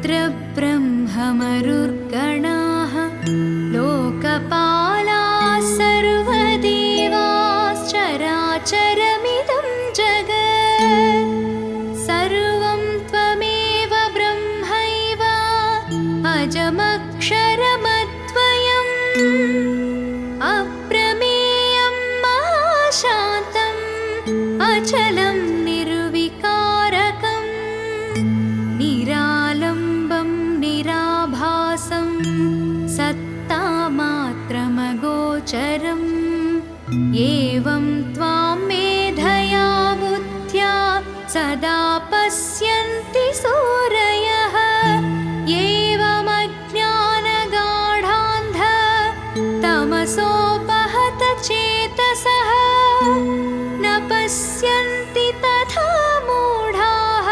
रुद्रब्रह्ममरुर्गणाः लोकपालाः सर्वदेवाश्चराचरमिदं जगत् सर्वं त्वमेव ब्रह्मैव अजमक्षरमद्वयम् अप्रमेयं महाशान्तम् अचलं निर्विकारकम् निरालम्बं निराभासं सत्तामात्रमगोचरम् एवं त्वां मेधया बुद्ध्या सदा पश्यन्ति सूरयः एवमज्ञानगाढान्ध तमसोपहत चेतसः न पश्यन्ति तथा मूढाः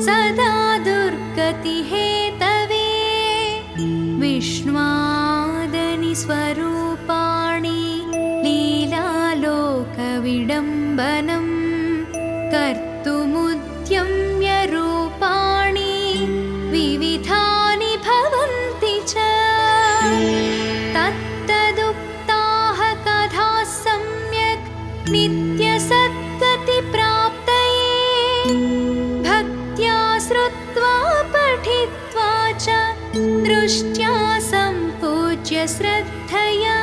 सदा दुर्गतिहेतवे विष्णुवादनि स्वरूपाणि लीलालोकविडम्बनं कर्तुमुद्यम्य रूपाणि विविधानि भवन्ति च तत्तदुक्ताः कथाः सम्यक् नित्यसद्गतिप्राप्तये भक्त्या श्रुत्वा पठित्वा च दृष्ट्या सम्पूज्य श्रद्धया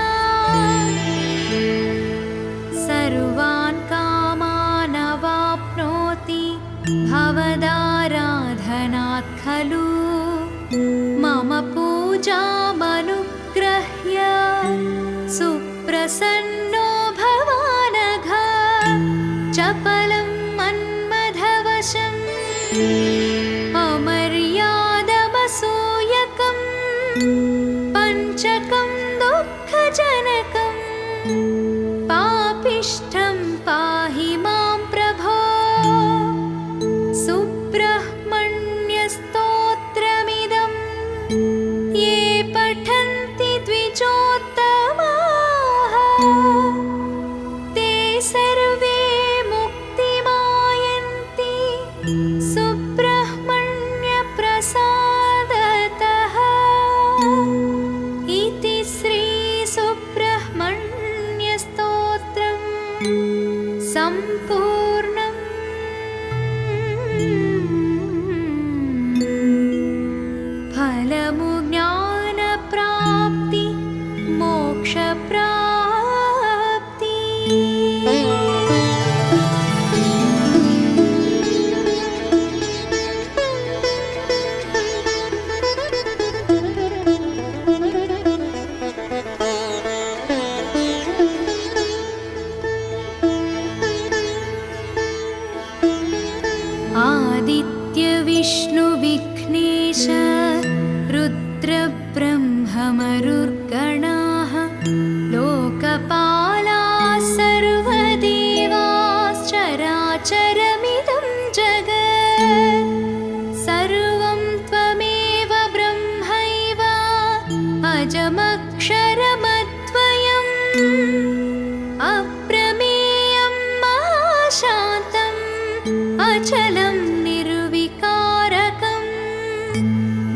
सर्वान् कामान् अवाप्नोति भवदाराधनात् खलु मम पूजामनुग्रह्य सुप्रसन्नो भवानघ चपलं मन्मथवशम् अमर्यादमसूयकं पञ्चकं दुःखजनकम् पापिष्ठं पाहि मां प्रभो सुब्रह्मण्यस्तोत्रमिदं ये पठन्ति द्विजोत्तमाः ते सर्वे मुक्तिमायन्ति सुब्रह्मण्यप्रसादतः इति श्री सुब्रह्मण्यस्तोत्रम् सम्पूर्णम्। फलमु ज्ञानप्राप्ति मोक्षप्राप्ति। आदित्य विष्णु विघ्नेश रुद्रब्रह्ममरुर्गणाः लोकपालाः सर्वदेवाश्चराचरमिदं जगत् सर्वं त्वमेव ब्रह्मैव अजमक्षरमद्वयम् अप्रमेयं महाशान्तम् अचलं निर्विकारकम्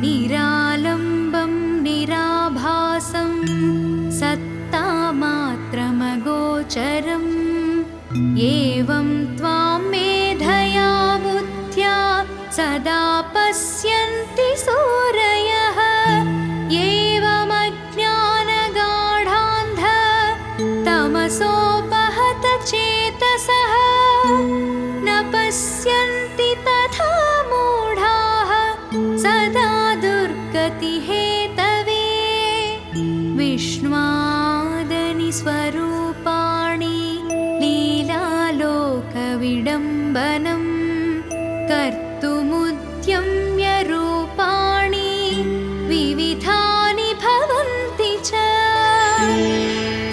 निरालम्बं निराभासं सत्तामात्रमगोचरम् एवं त्वां मेधया बुद्ध्या सदा पश्यन्ति सूरयः एवमज्ञानगाढान्ध तमसोपहत चेतसः न पश्यन्ति तथा मूढाः सदा दुर्गतिहेतवे विष्णुवादनि स्वरूपाणि लीलालोकविडम्बनं कर्तुमुद्यम्य रूपाणि विविधानि भवन्ति च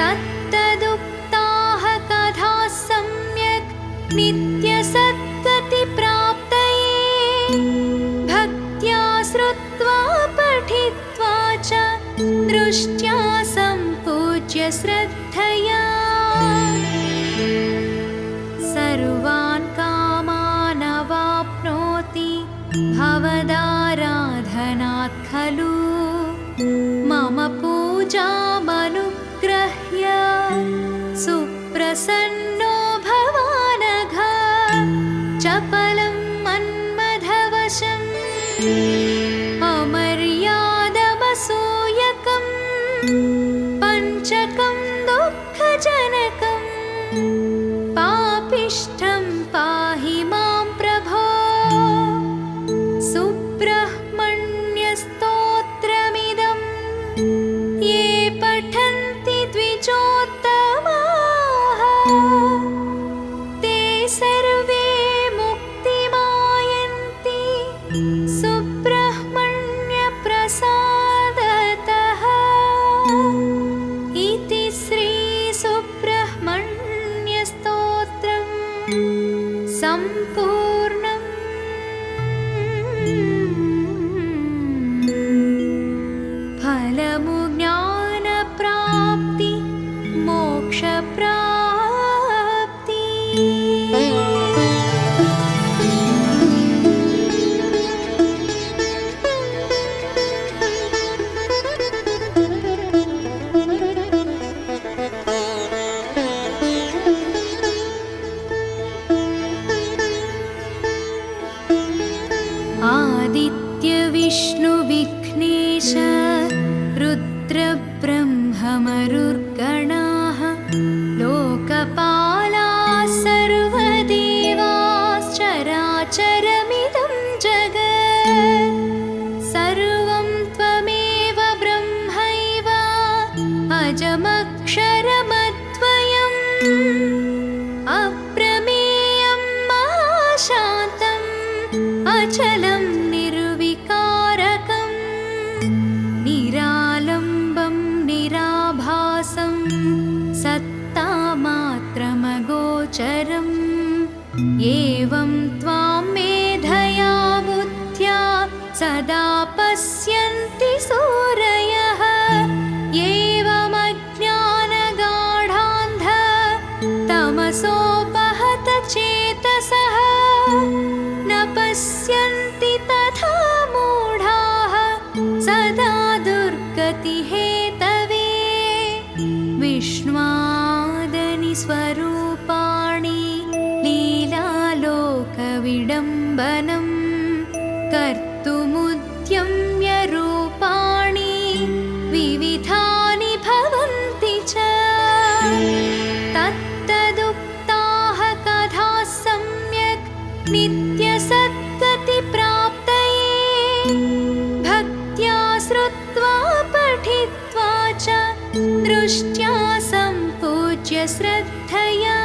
तत्तदुक्ताः कथाः सम्यक् नित्यसद्गतिप्राप्तये भक्त्या श्रुत्वा पठित्वा च दृष्ट्या सम्पूज्य श्रद्धया सर्वान् कामान् अवाप्नोति भवदाराधनात् पूज्यश्रद्धयाराधनात् खलु मम पूजामनुग्रह्य सुप्रसन्नो भवानघ चपलं मन्मथवशम् अमर्यादमसूयकं पञ्चकं दुःखजनकं पापिष्ठं पाहि मां प्रभो सुब्रह्मण्यस्तोत्रमिदं ये पठन्ति द्विजोत्तमाः ते सर्वे मुक्तिमायन्ति सुब्रह्मण्यप्रसादतः इति श्री सुब्रह्मण्यस्तोत्रम् सम्पूर्णम्। फलमु ज्ञानप्राप्ति मोक्षप्राप्ति। आदित्य विष्णु विघ्नेश रुद्रब्रह्ममरुर्गणाः लोकपालाः सर्वदेवाश्चराचरमिदं जगत् सर्वं त्वमेव ब्रह्मैव अजमक्षरमद्वयम् अप्रमेयं महाशान्तम् अचलं निर्विकारकं निरालम्बं निराभासं सत्तामात्रमगोचरम् एवं त्वां मेधया बुद्ध्या सदा पश्यन्ति सूरयः एवमज्ञानगाढान्ध तमसोपहत चेतसः न पश्यन्ति तथा मूढाः सदा दुर्गतिहेतवे विष्णुवादनि स्वरूपाणि लीलालोकविडम्बनं कर्तुमुद्यम्य रूपाणि विविधानि भवन्ति च तत्तदुक्ताः कथाः सम्यक् नित्यसद्गतिप्राप्तये भक्त्या श्रुत्वा पठित्वा च दृष्ट्या सम्पूज्य श्रद्धया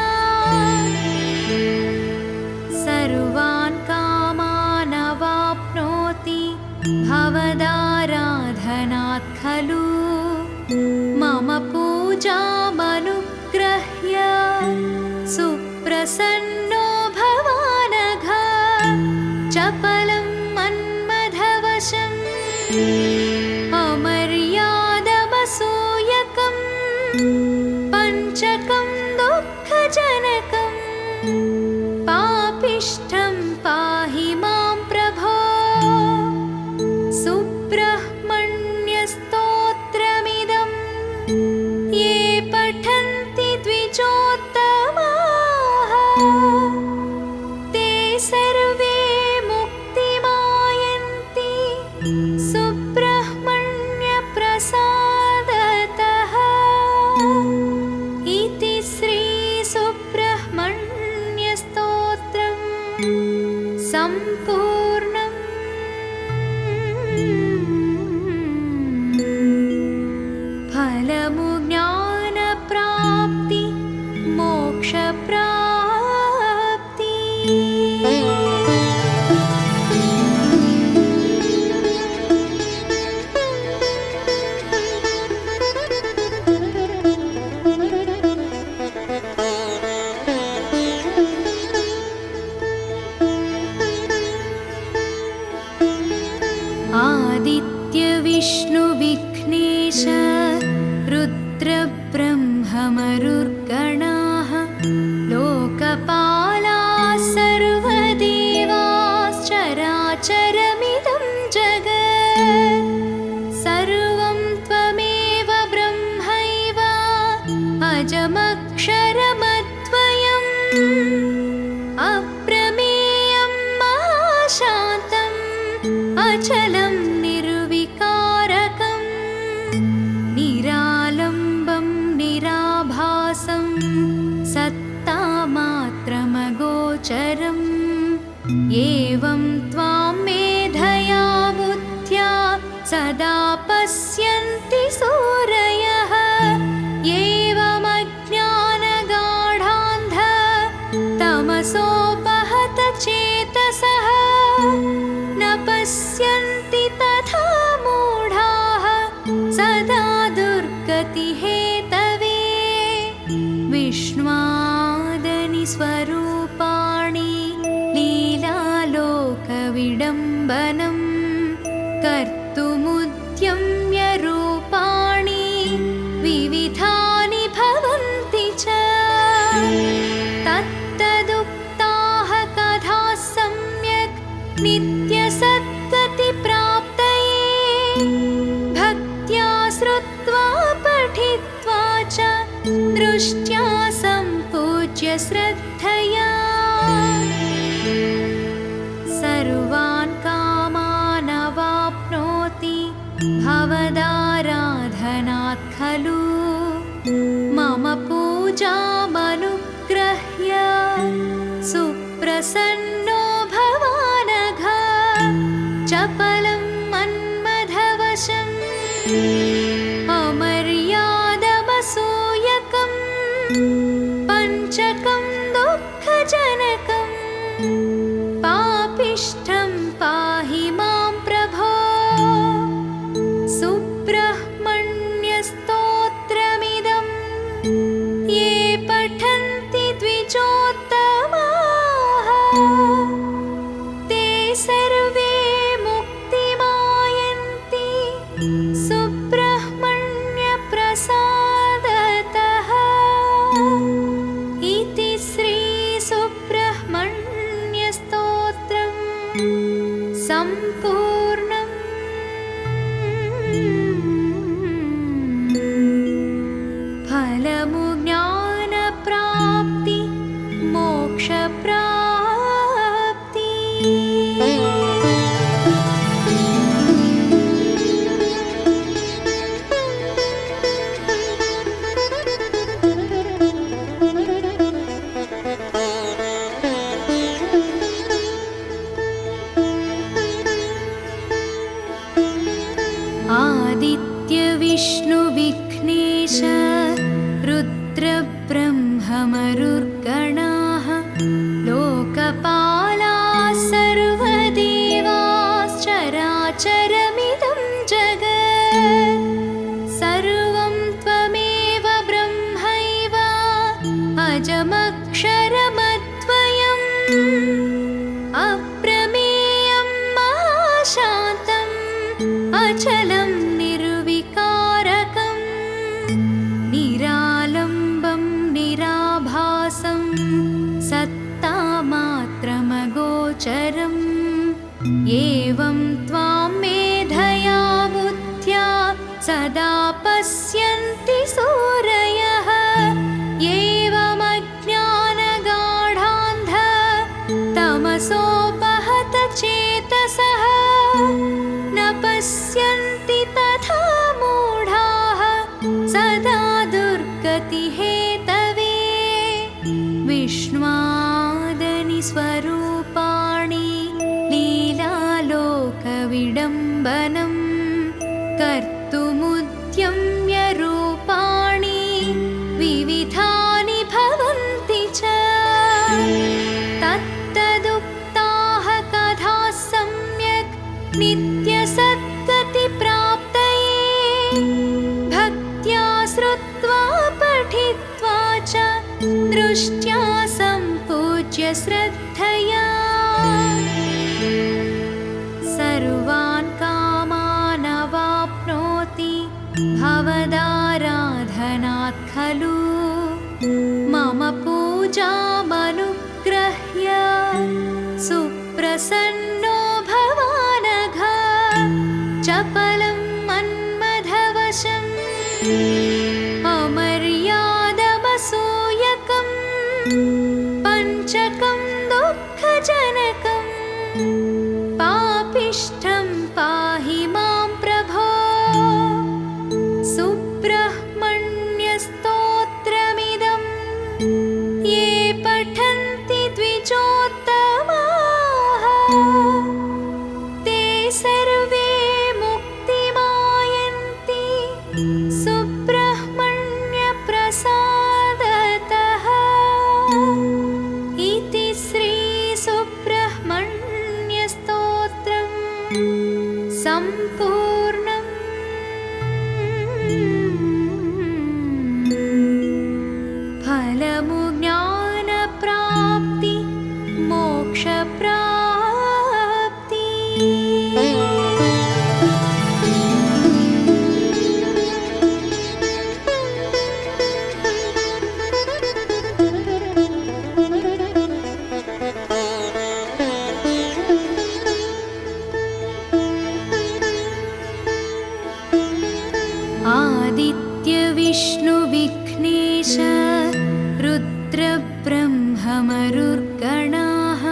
सर्वान् कामान् अवाप्नोति भवदाराधनात् खलु मम पूजामनुग्रह्य सुप्रसन्नो भवानघ चपलं मन्मथवशम् अमर्यादमसूयकं पञ्चकं दुःखजनकं पापिष्ठं पाहि मां प्रभो सुब्रह्मण्यस्तोत्रमिदं ये पठन्ति द्विजोत्तमाः ते सर्वे मुक्तिमायन्ति सुब्रह्मण्यप्रसादतः इति श्री सुब्रह्मण्यस्तोत्रम् सम्पूर्णम्। फलमु ज्ञानप्राप्ति मोक्षप्राप्ति। आदित्य विष्णु विघ्नेश रुद्रब्रह्ममरुर्गणाः लोकपालाः सर्वदेवाश्चराचरमिदं जगत् अचलं निर्विकारकं निरालम्बं निराभासं सत्तामात्रमगोचरम् एवं त्वां मेधया बुद्ध्या सदा पश्यन्ति सूरयः एवमज्ञानगाढान्ध तमसोपहत चेतसः न पश्यन्ति तथा मूढाः सदा दुर्गतिहेतवे विष्णुवादनि स्वरूपाणि लीलालोकविडम्बनं कर्तुमुद्यम्य रूपाणि विविधानि भवन्ति च तत्तदुक्ताः कथाः सम्यक् नित्यसद्गतिप्राप्तये भक्त्या श्रुत्वा पठित्वा च दृष्ट्या सम्पूज्य श्रद्धया सर्वान् कामान् अवाप्नोति भवदाराधनात् खलु मम पूजामनुग्रह्य सुप्रसन्नो भवानघ चपलं मन्मथवशम् अमर्यादमसूयकं पञ्चकं दुःखजनकं पापिष्ठं पाहि मां प्रभो सुब्रह्मण्यस्तोत्रमिदं ये पठन्ति द्विजोत्तमाः ते सर्वे मुक्तिमायन्ति सुब्रह्मण्यप्रसादतः इति श्री सुब्रह्मण्यस्तोत्रम् सम्पूर्णम्। फलमु ज्ञानप्राप्ति मोक्षप्राप्ति। आदित्य विष्णु विघ्नेश रुद्रब्रह्ममरुर्गणाः लोकपालाः सर्वदेवाश्चराचरमिदं जगत् सर्वं त्वमेव ब्रह्मैव अजमक्षरमद्वयम् अप्रमेयं महाशान्तम् अचलं निर्विकारकं निरालम्बं निराभासं सत्तामात्रमगोचरम् एवं त्वां मेधया बुद्ध्या सदा पश्यन्ति सूरयः एवमज्ञानगाढान्ध तमसोपहत चेतसः न पश्यन्ति तथा मूढाः सदा दुर्गतिहेतवे विष्णुवादनि स्वरूपाणि लीलालोकविडम्बनं कर्तुमुद्यम्य रूपाणि विविधानि भवन्ति च तत्तदुक्ताः कथाः सम्यक् नित्यसद्गतिप्राप्तये भक्त्या श्रुत्वा पठित्वा च दृष्ट्या सम्पूज्य श्रद्धया सर्वान् कामान् अवाप्नोति भवदाराधनात् खलु मम पूजामनुग्रह्य सुप्रसन्नो भवानघ चपलं मन्मथवशम् अमर्यादमसूयकं पञ्चकं दुःखजनकं पापिष्ठं सम्पूर्णम् फलमु ज्ञानप्राप्ति मोक्षप्राप्ति। आदित्य विष्णु विघ्नेश रुद्रब्रह्ममरुर्गणाः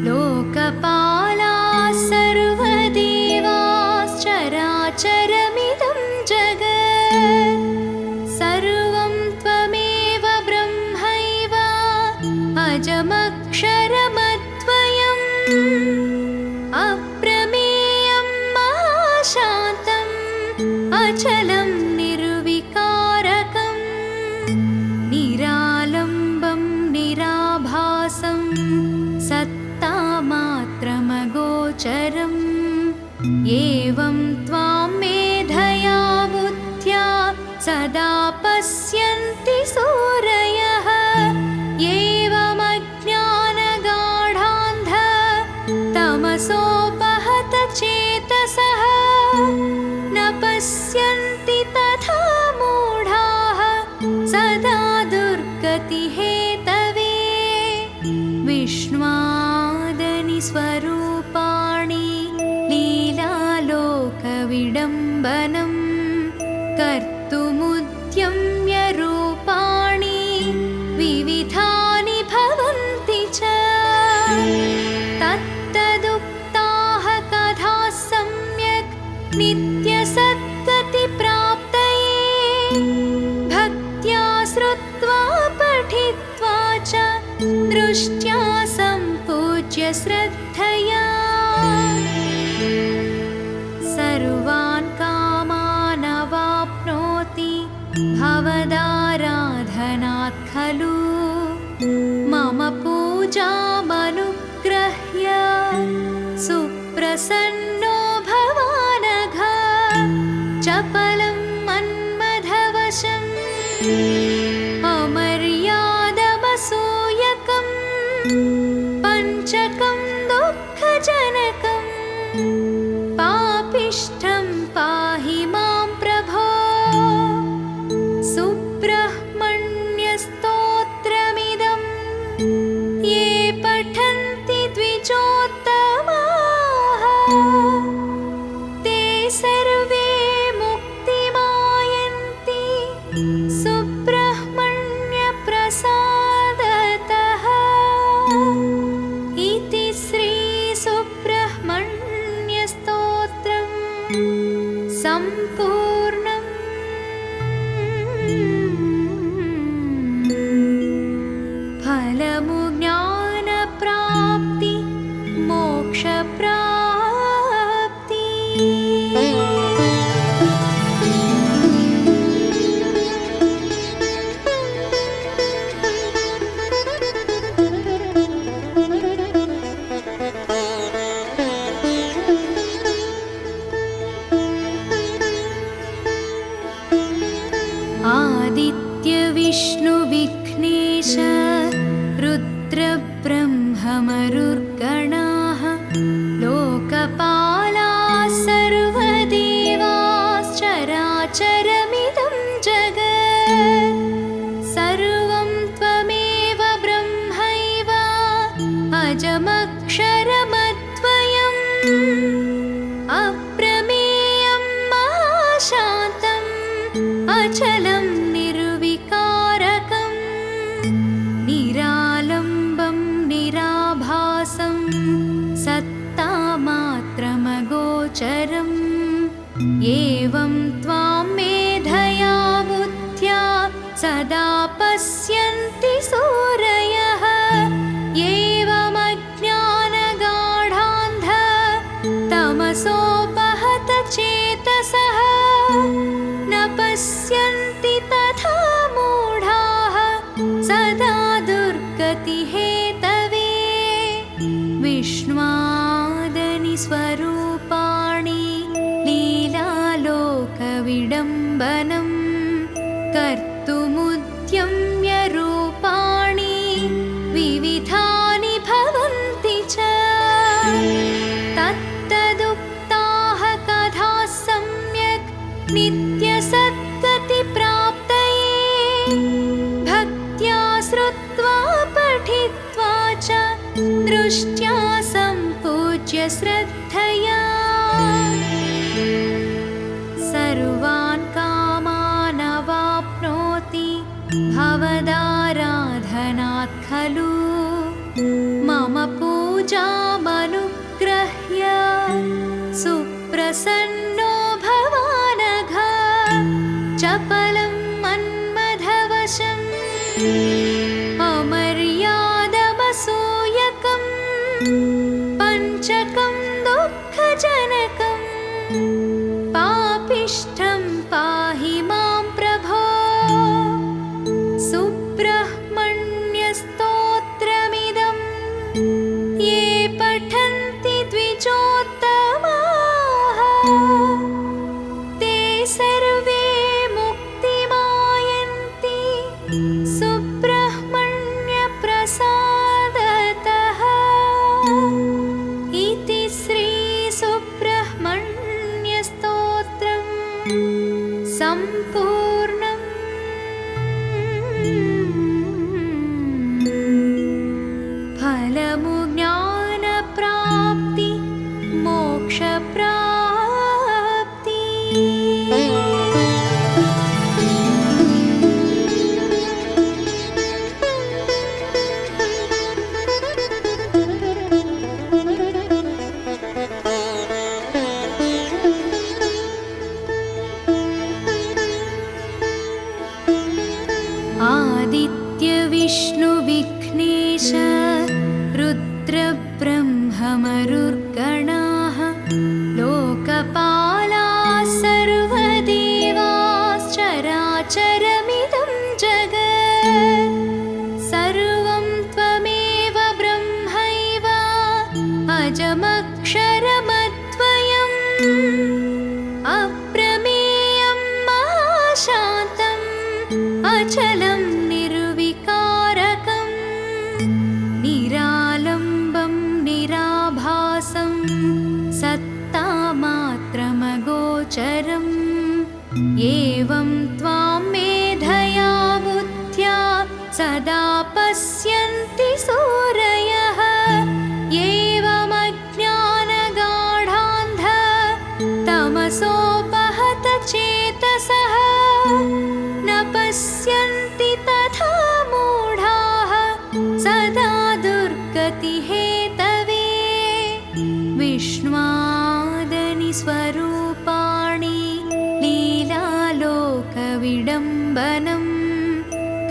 लोकपालाः सर्वदेवाश्चराचरमिदं जगत् सर्वं त्वमेव ब्रह्मैव अजमक्षरमद्वयम् अप्रमेयं महाशान्तम् अचलं निर्विकारकम् निरालम्बं निराभासं सत्तामात्रमगोचरम् एवं त्वां मेधया बुद्ध्या सदा पश्यन्ति सूरयः एवमज्ञानगाढान्ध तमसोपहत चेतसः न पश्यन्ति तथा मूढाः सदा दुर्गतिहेतवे विष्णुवादनि स्वरूपाणि लीलालोकविडम्बनम् कर्तुमुद्यम्य रूपाणि विविधानि भवन्ति च तत्तदुक्ताः कथाः सम्यक् नित्यसद्गतिप्राप्तये भक्त्या श्रुत्वा पठित्वा च दृष्ट्या सम्पूज्य श्रद्धया सर्वान् कामान् अवाप्नोति भवदाराधनात् खलु मम पूजामनुग्रह्य सुप्रसन्नो भवानघ चपलं मन्मथवशम् अमर्यादमसूयकम् पञ्चकं दुःखजनकम् पापिष्ठं पाहि मां प्रभो सुब्रह्मण्यस्तोत्रमिदं ये पठन्ति द्विजोत्तमाः ते सर्वे मुक्तिमायन्ति सुब्रह्मण्यप्रसादतः इति श्री सुब्रह्मण्यस्तोत्रम् सम्पूर्णम्। फलमु ज्ञानप्राप्ति मोक्षप्राप्ति। आदित्य विष्णु विघ्नेश रुद्रब्रह्ममरुर्गणाः लोकपालाः सर्वदेवाश्चराचरमिदं जगत् सर्वं त्वमेव ब्रह्मैव अजमक्षरमद्वयम् अप्रमेयं महाशान्तम् अचलं निर्विकारकम् निरालम्बं निराभासं सत्तामात्रमगोचरम् एवं त्वां मेधया बुद्ध्या सदा पश्यन्ति सूरयः एवमज्ञानगाढान्ध तमसोपहत चेतसः न पश्यन्ति तथा मूढाः सदा दुर्गतिहेतवे विष्णुवादनि स्वरूपाणि लोकविडम्बनं कर्तुमुद्यम्य रूपाणि विविधानि भवन्ति च। तत्तदुक्ताः कथाः सम्यक् नित्यसद्गतिप्राप्तये भक्त्या श्रुत्वा पठित्वा च दृष्ट्या सम्पूज्य श्रद्धया सर्वान् कामान् अवाप्नोति भवदाराधनात् खलु। मम पूजामनुग्रह्य सुप्रसन्नो भवानघ चपलं मन्मथवशम् अमर्यादमसूयकं पञ्चकं दुःखजनकं पापिष्ठं पाहि मां प्रभो। सुब्रह्मण्यस्तोत्रमिदं ये पठन्ति द्विजोत्तमाः ते सर्वे मुक्तिमायन्ति सुब्रह्मण्यप्रसादतः। इति श्री सुब्रह्मण्यस्तोत्रम् सम्पूर्णम्। फलमु ज्ञानप्राप्ति मोक्षप्राप्ति। आदित्य विष्णु विघ्नेश रुद्रब्रह्ममरुर्गणाः लोकपालाः सर्वदेवाश्चराचरमिदं जगत् सर्वं त्वमेव ब्रह्मैव अजमक्षरमद्वयम् अप्रमेयं महाशान्तम् अचलं निर्विकारकं निरालम्बं निराभासं सत्तामात्रमगोचरम् एवं त्वां मेधया बुद्ध्या सदा पश्यन्ति सूरयः एवमज्ञानगाढान्ध तमसोपहत चेतसः न पश्यन्ति तथा मूढाः सदा दुर्गतिहेतवे। विष्णुवादनि स्वरूपाणि लीलालोकविडम्बनं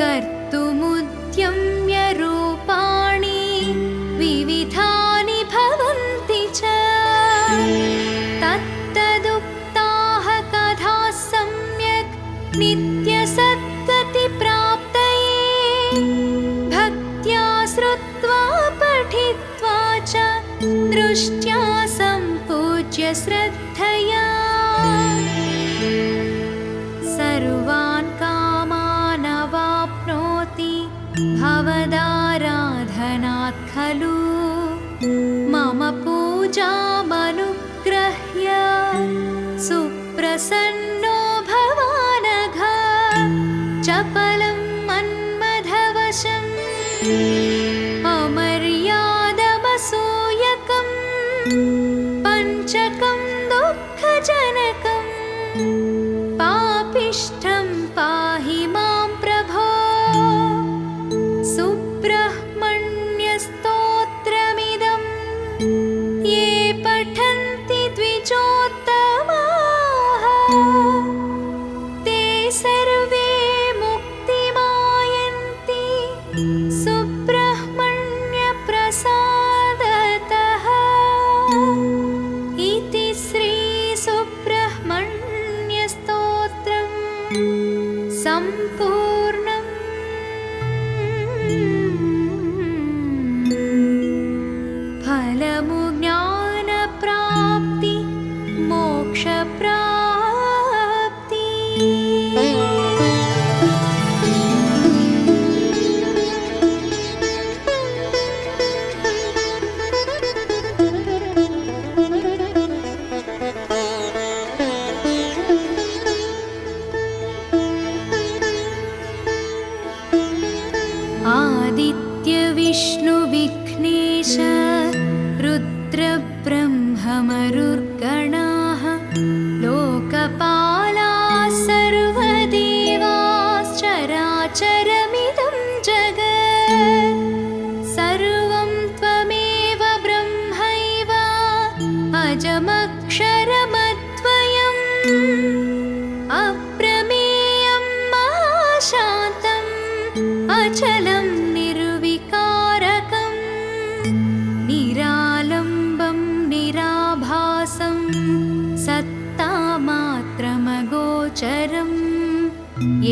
कर्तुमुद्यम्य रूपाणि विविधानि भवन्ति च। तत्तदुक्ताः कथाः सम्यक् नित्यसद्गतिप्राप्तये भक्त्या श्रुत्वा पठित्वा च दृष्ट्या सम्पूज्य श्रद्धया सर्वान् कामान् अवाप्नोति भवदाराधनात् खलु। मम पूजामनुग्रह्य सुप्रसन्नो भवानघ चपलं मन्मथवशम् अमर्यादमसूयकं पञ्चकं दुःखजनकं पापिष्ठं पाहि मां प्रभो। सुब्रह्मण्यस्तोत्रमिदं ये पठन्ति द्विजोत्तमाः ते सर्वे मुक्तिमायन्ति सुब्रह्मण्यप्रसादतः। इति श्री सुब्रह्मण्यस्तोत्रम् सम्पूर्णम्। फलमु ज्ञानप्राप्ति मोक्षप्राप्ति।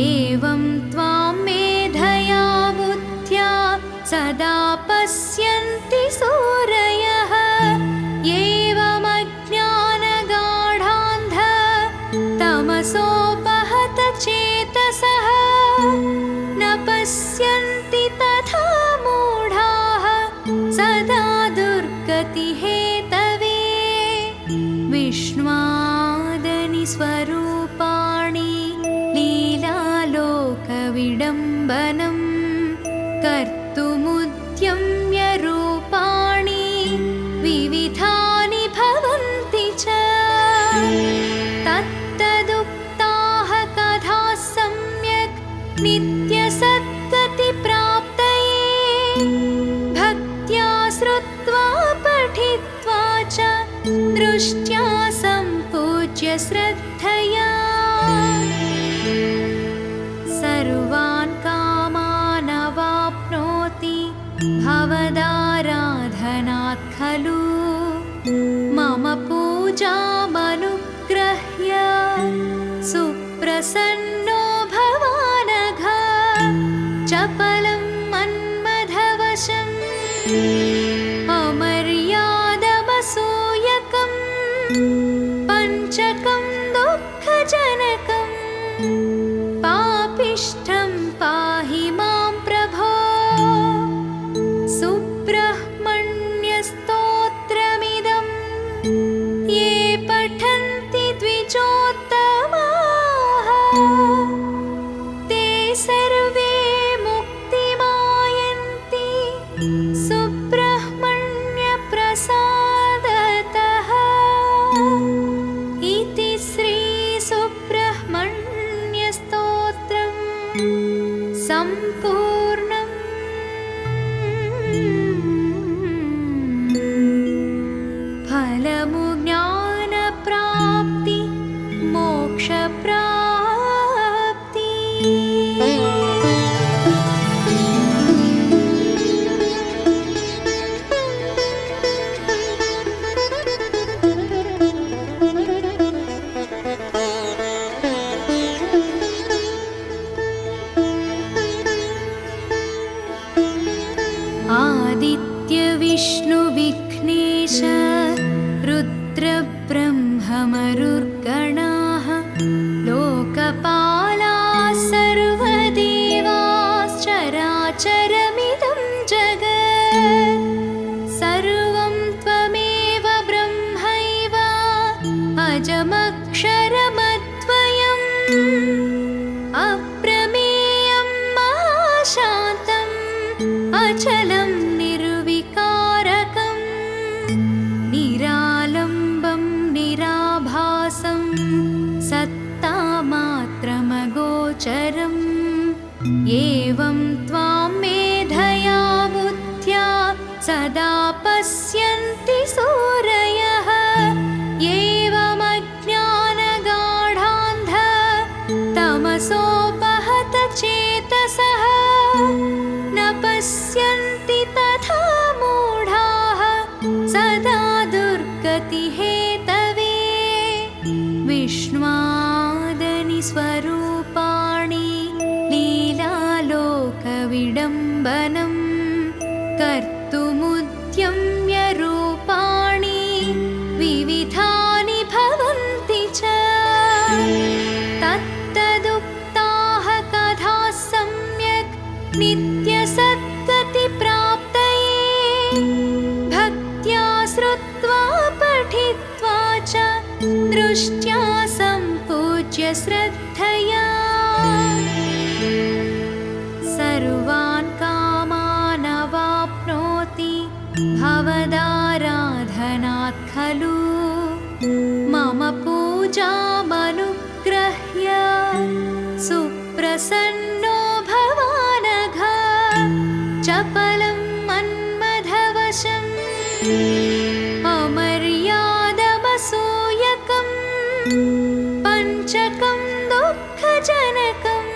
एवं त्वां मेधया बुद्ध्या सदा पश्यन्ति सूरयः एवमज्ञानगाढान्ध तमसोपहत चेतसः न पश्यन्ति तथा मूढाः सदा दुर्गतिहेतवे विष्णुवादनि स्वरूपाणि लीलालोकविडम्बनं कर्तुमुद्यम्य रूपाणि विविधानि भवन्ति च तत्तदुक्ताः कथाः सम्यक् नित्यसद्गतिप्राप्तये भक्त्या श्रुत्वा पठित्वा च दृष्ट्या सम्पूज्य श्रद्धया सर्वान् कामान् अवाप्नोति भवदाराधनात् खलु मम पूजामनुग्रह्य सुप्रसन्नो भवानघ चपलं मन्मथवशम् अमर्यादमसूयकम् पञ्चकं दुःखजनकम् पापिष्ठं पाहि मां प्रभो सुब्रह्मण्यस्तोत्रमिदं ये पठन्ति द्विजोत्तमाः ते सर्वे मुक्तिमायन्ति सुब्रह्मण्यप्रसादतः इति श्री सुब्रह्मण्यस्तोत्रम् सम्पूर्णम्। फलमु ज्ञानप्राप्ति मोक्षप्राप्ति। आदित्य विष्णु विघ्नेश रुद्रब्रह्ममरुर्गणाः लोकपालाः सर्वदेवाश्चराचरमिदं जगत् सर्वं त्वमेव ब्रह्मैव अजमक्षरमद्वयम् अप्रमेयं महाशान्तम् अचलं निर्विकारकम् निरालम्बं निराभासं सत्तामात्रमगोचरम् एवं त्वां मेधया बुद्ध्या सदा पश्यन्ति सूरयः एवमज्ञानगाढान्ध तमसोपहत चेतसः न पश्यन्ति तथा मूढाः सदा दुर्गतिहेतवे विष्णुवादनि स्वरूपाणि लीलालोकविडम्बनं कर्तुमुद्यम्य रूपाणि विविधानि भवन्ति च तत्तदुक्ताः कथाः सम्यक् नित्यसद्गतिप्राप्तये भक्त्या श्रुत्वा पठित्वा च दृष्ट्या सम्पूज्य श्रद्धया सर्वान् कामान् अवाप्नोति भवदाराधनात् खलु मम पूजामनुग्रह्य सुप्रसन्नो भवानघ चपलं मन्मथवशम् अमर्यादमसूयकम् पञ्चकं दुःखजनकम्